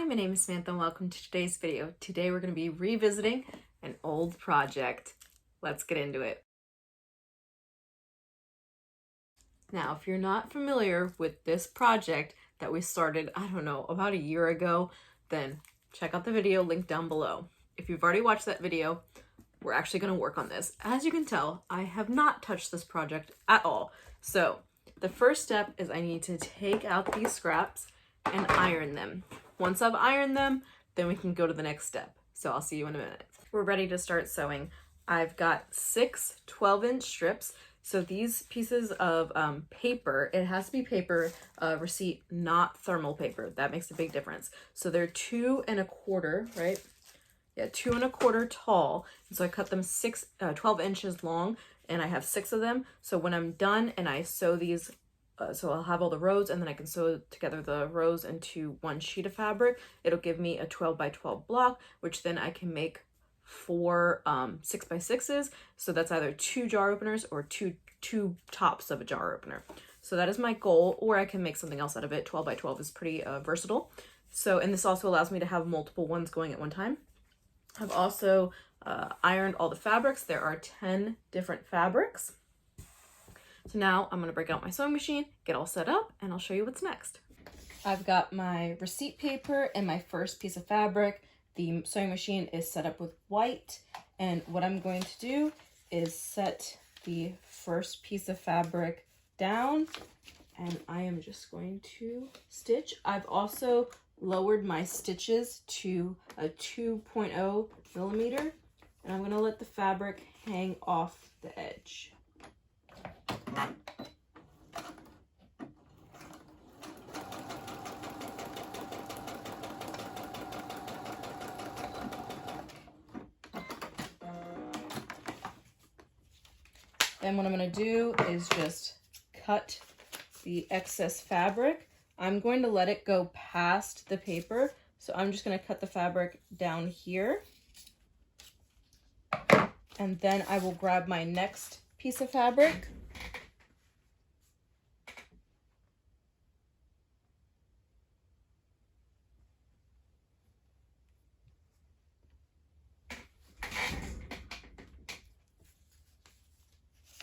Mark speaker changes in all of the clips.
Speaker 1: my name is Samantha and welcome to today's video. Today we're going to be revisiting an old project. Let's get into it. Now, if you're not familiar with this project that we started, I don't know, about a year ago, then check out the video linked down below. If you've already watched that video, we're actually going to work on this. As you can tell, I have not touched this project at all. So the first step is I need to take out these scraps and iron them. Once I've ironed them, then we can go to the next step. So I'll see you in a minute. We're ready to start sewing. I've got 6 12-inch strips. So these pieces of paper, it has to be paper receipt, not thermal paper. That makes a big difference. So they're 2 1/4, right? Yeah, 2 1/4 tall. And so I cut them 12 inches long, and I have 6 of them. So when I'm done and I sew these, so I'll have all the rows, and then I can sew together the rows into one sheet of fabric. It'll give me a 12 by 12 block, which then I can make 4 6 by 6s. So that's either 2 jar openers or two tops of a jar opener. So that is my goal, or I can make something else out of it. 12 by 12 is pretty versatile. So, and this also allows me to have multiple ones going at one time. I've also ironed all the fabrics. There are 10 different fabrics. So now I'm going to break out my sewing machine, get all set up, and I'll show you what's next. I've got my receipt paper and my first piece of fabric. The sewing machine is set up with white, and what I'm going to do is set the first piece of fabric down, and I am just going to stitch. I've also lowered my stitches to a 2.0 millimeter, and I'm going to let the fabric hang off the edge. Then what I'm going to do is just cut the excess fabric. I'm going to let it go past the paper, so I'm just going to cut the fabric down here. And then I will grab my next piece of fabric.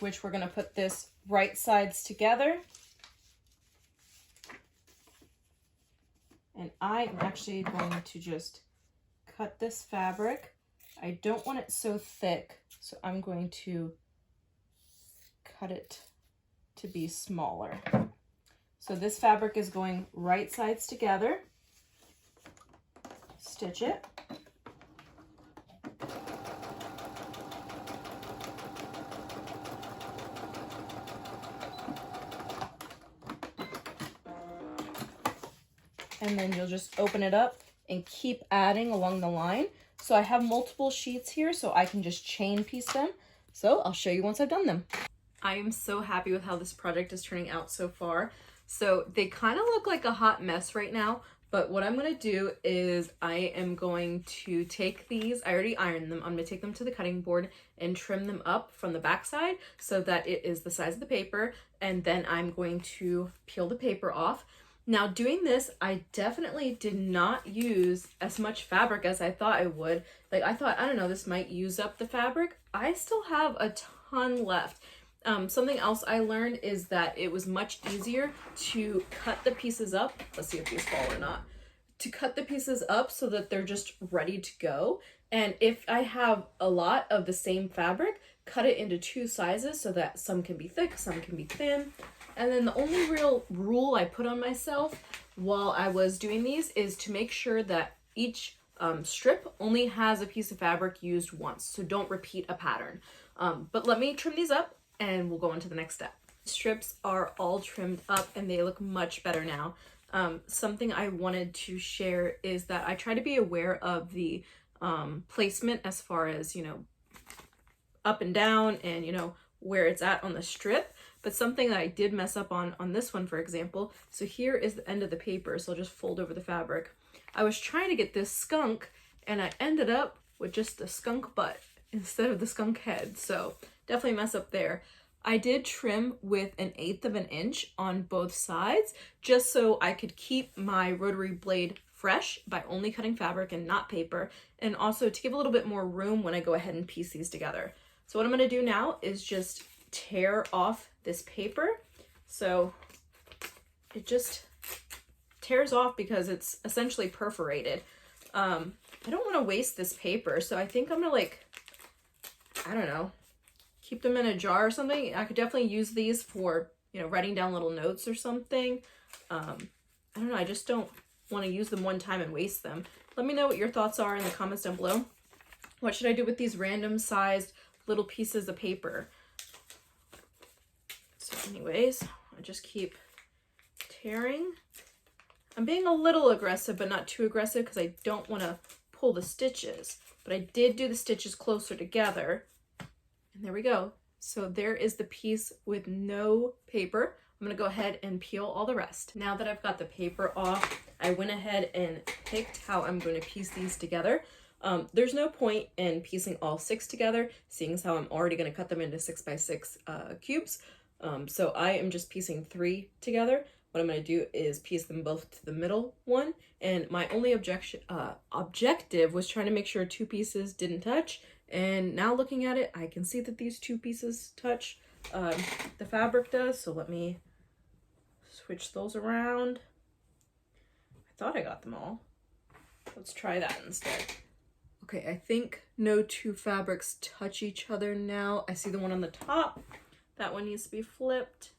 Speaker 1: Which we're going to put this right sides together. And I'm actually going to just cut this fabric. I don't want it so thick, so I'm going to cut it to be smaller. So this fabric is going right sides together. Stitch it. And then you'll just open it up and keep adding along the line. So I have multiple sheets here, so I can just chain piece them. So I'll show you once I've done them. I am so happy with how this project is turning out so far. So they kind of look like a hot mess right now, but what I'm going to do is I am going to take these, I already ironed them, I'm going to take them to the cutting board and trim them up from the back side so that it is the size of the paper, and then I'm going to peel the paper off. Now doing this, I definitely did not use as much fabric as I thought I would. Like I thought, I don't know, this might use up the fabric. I still have a ton left. Something else I learned is that it was much easier to cut the pieces up. Let's see if these fall or not. To cut the pieces up so that they're just ready to go. And if I have a lot of the same fabric, cut it into 2 sizes so that some can be thick, some can be thin. And then the only real rule I put on myself while I was doing these is to make sure that each strip only has a piece of fabric used once. So don't repeat a pattern. But let me trim these up and we'll go on to the next step. Strips are all trimmed up and they look much better now. Something I wanted to share is that I try to be aware of the placement as far as, you know, up and down and, you know, where it's at on the strip. But something that I did mess up on this one, for example, so here is the end of the paper, so I'll just fold over the fabric. I was trying to get this skunk, and I ended up with just the skunk butt instead of the skunk head, so definitely mess up there. I did trim with 1/8 of an inch on both sides, just so I could keep my rotary blade fresh by only cutting fabric and not paper, and also to give a little bit more room when I go ahead and piece these together. So what I'm going to do now is just tear off this paper. So it just tears off because it's essentially perforated. I don't want to waste this paper, so I think I'm gonna, like, I don't know, keep them in a jar or something. I could definitely use these for, you know, writing down little notes or something. I don't know, I just don't want to use them one time and waste them. Let me know what your thoughts are in the comments down below. What should I do with these random sized little pieces of paper? So anyways, I just keep tearing. I'm being a little aggressive, but not too aggressive because I don't want to pull the stitches. But I did do the stitches closer together. And there we go. So there is the piece with no paper. I'm going to go ahead and peel all the rest. Now that I've got the paper off, I went ahead and picked how I'm going to piece these together. There's no point in piecing all 6 together, seeing as how I'm already going to cut them into 6x6 cubes. So I am just piecing 3 together. What I'm going to do is piece them both to the middle one, and my only objective was trying to make sure 2 pieces didn't touch, and now looking at it, I can see that these 2 pieces touch. The fabric does, so let me switch those around. I thought I got them all. Let's try that instead. Okay, I think no 2 fabrics touch each other now. I see the one on the top. That one needs to be flipped.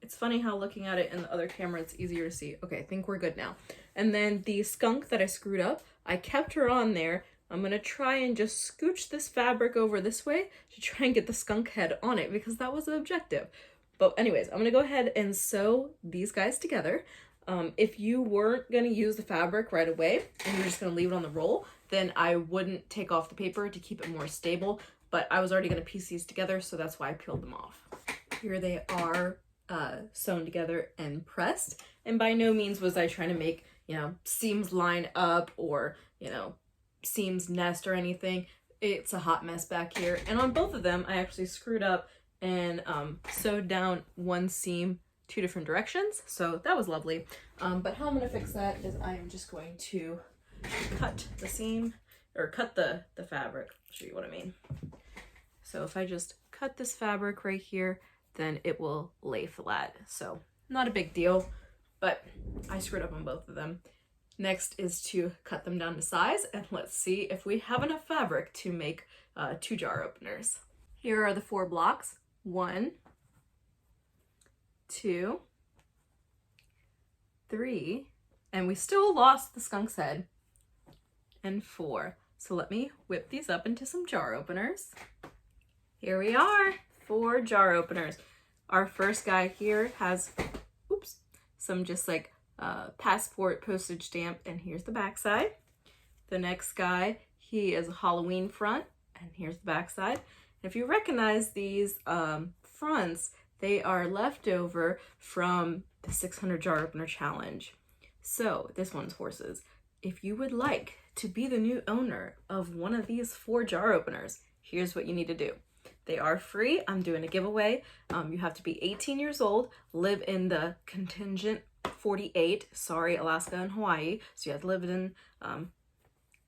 Speaker 1: It's funny how looking at it in the other camera, it's easier to see. Okay, I think we're good now. And then the skunk that I screwed up, I kept her on there. I'm gonna try and just scooch this fabric over this way to try and get the skunk head on it because that was the objective. But anyways, I'm gonna go ahead and sew these guys together. If you weren't gonna use the fabric right away and you're just gonna leave it on the roll, then I wouldn't take off the paper to keep it more stable. But I was already gonna piece these together, so that's why I peeled them off. Here they are. Sewn together and pressed, and by no means was I trying to make, you know, seams line up or, you know, seams nest or anything. It's a hot mess back here, and on both of them I actually screwed up and sewed down one seam 2 different directions, so that was lovely. But how I'm going to fix that is I am just going to cut the seam, or cut the fabric. I'll show you what I mean. So if I just cut this fabric right here, then it will lay flat. So not a big deal, but I screwed up on both of them. Next is to cut them down to size, and let's see if we have enough fabric to make 2 jar openers. Here are the 4 blocks. 1, 2, 3, and we still lost the skunk's head, and 4. So let me whip these up into some jar openers. Here we are. 4 jar openers. Our first guy here has, oops, some just like passport postage stamp, and here's the back side. The next guy, he is a Halloween front, and here's the back side. And if you recognize these fronts, they are left over from the 600 jar opener challenge. So this one's horses. If you would like to be the new owner of one of these 4 jar openers, here's what you need to do. They are free. I'm doing a giveaway. You have to be 18 years old, live in the contingent 48, sorry, Alaska and Hawaii. So you have to live in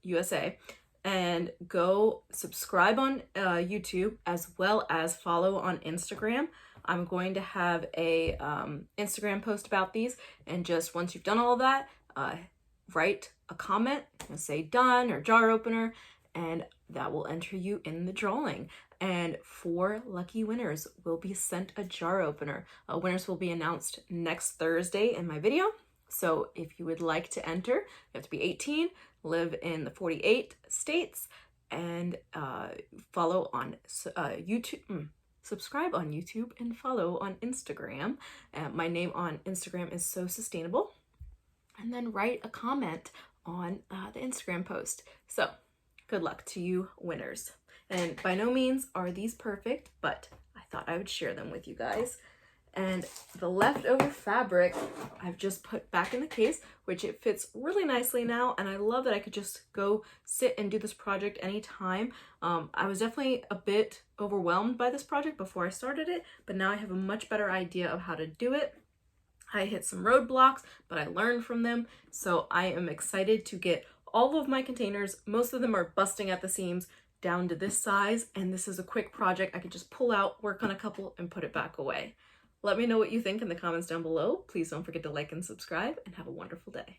Speaker 1: USA. And go subscribe on YouTube as well as follow on Instagram. I'm going to have a Instagram post about these. And just once you've done all of that, write a comment and say done or jar opener, and that will enter you in the drawing. And 4 lucky winners will be sent a jar opener. Winners will be announced next Thursday in my video. So if you would like to enter, you have to be 18, live in the 48 states, and follow on YouTube. Subscribe on YouTube and follow on Instagram. My name on Instagram is So Sustainable. And then write a comment on the Instagram post. So good luck to you winners. And by no means are these perfect, but I thought I would share them with you guys. And the leftover fabric I've just put back in the case, which it fits really nicely now. And I love that I could just go sit and do this project anytime. I was definitely a bit overwhelmed by this project before I started it, but now I have a much better idea of how to do it. I hit some roadblocks, but I learned from them. So I am excited to get all of my containers, most of them are busting at the seams, down to this size. And this is a quick project I could just pull out, work on a couple, and put it back away. Let me know what you think in the comments down below. Please don't forget to like and subscribe, and have a wonderful day.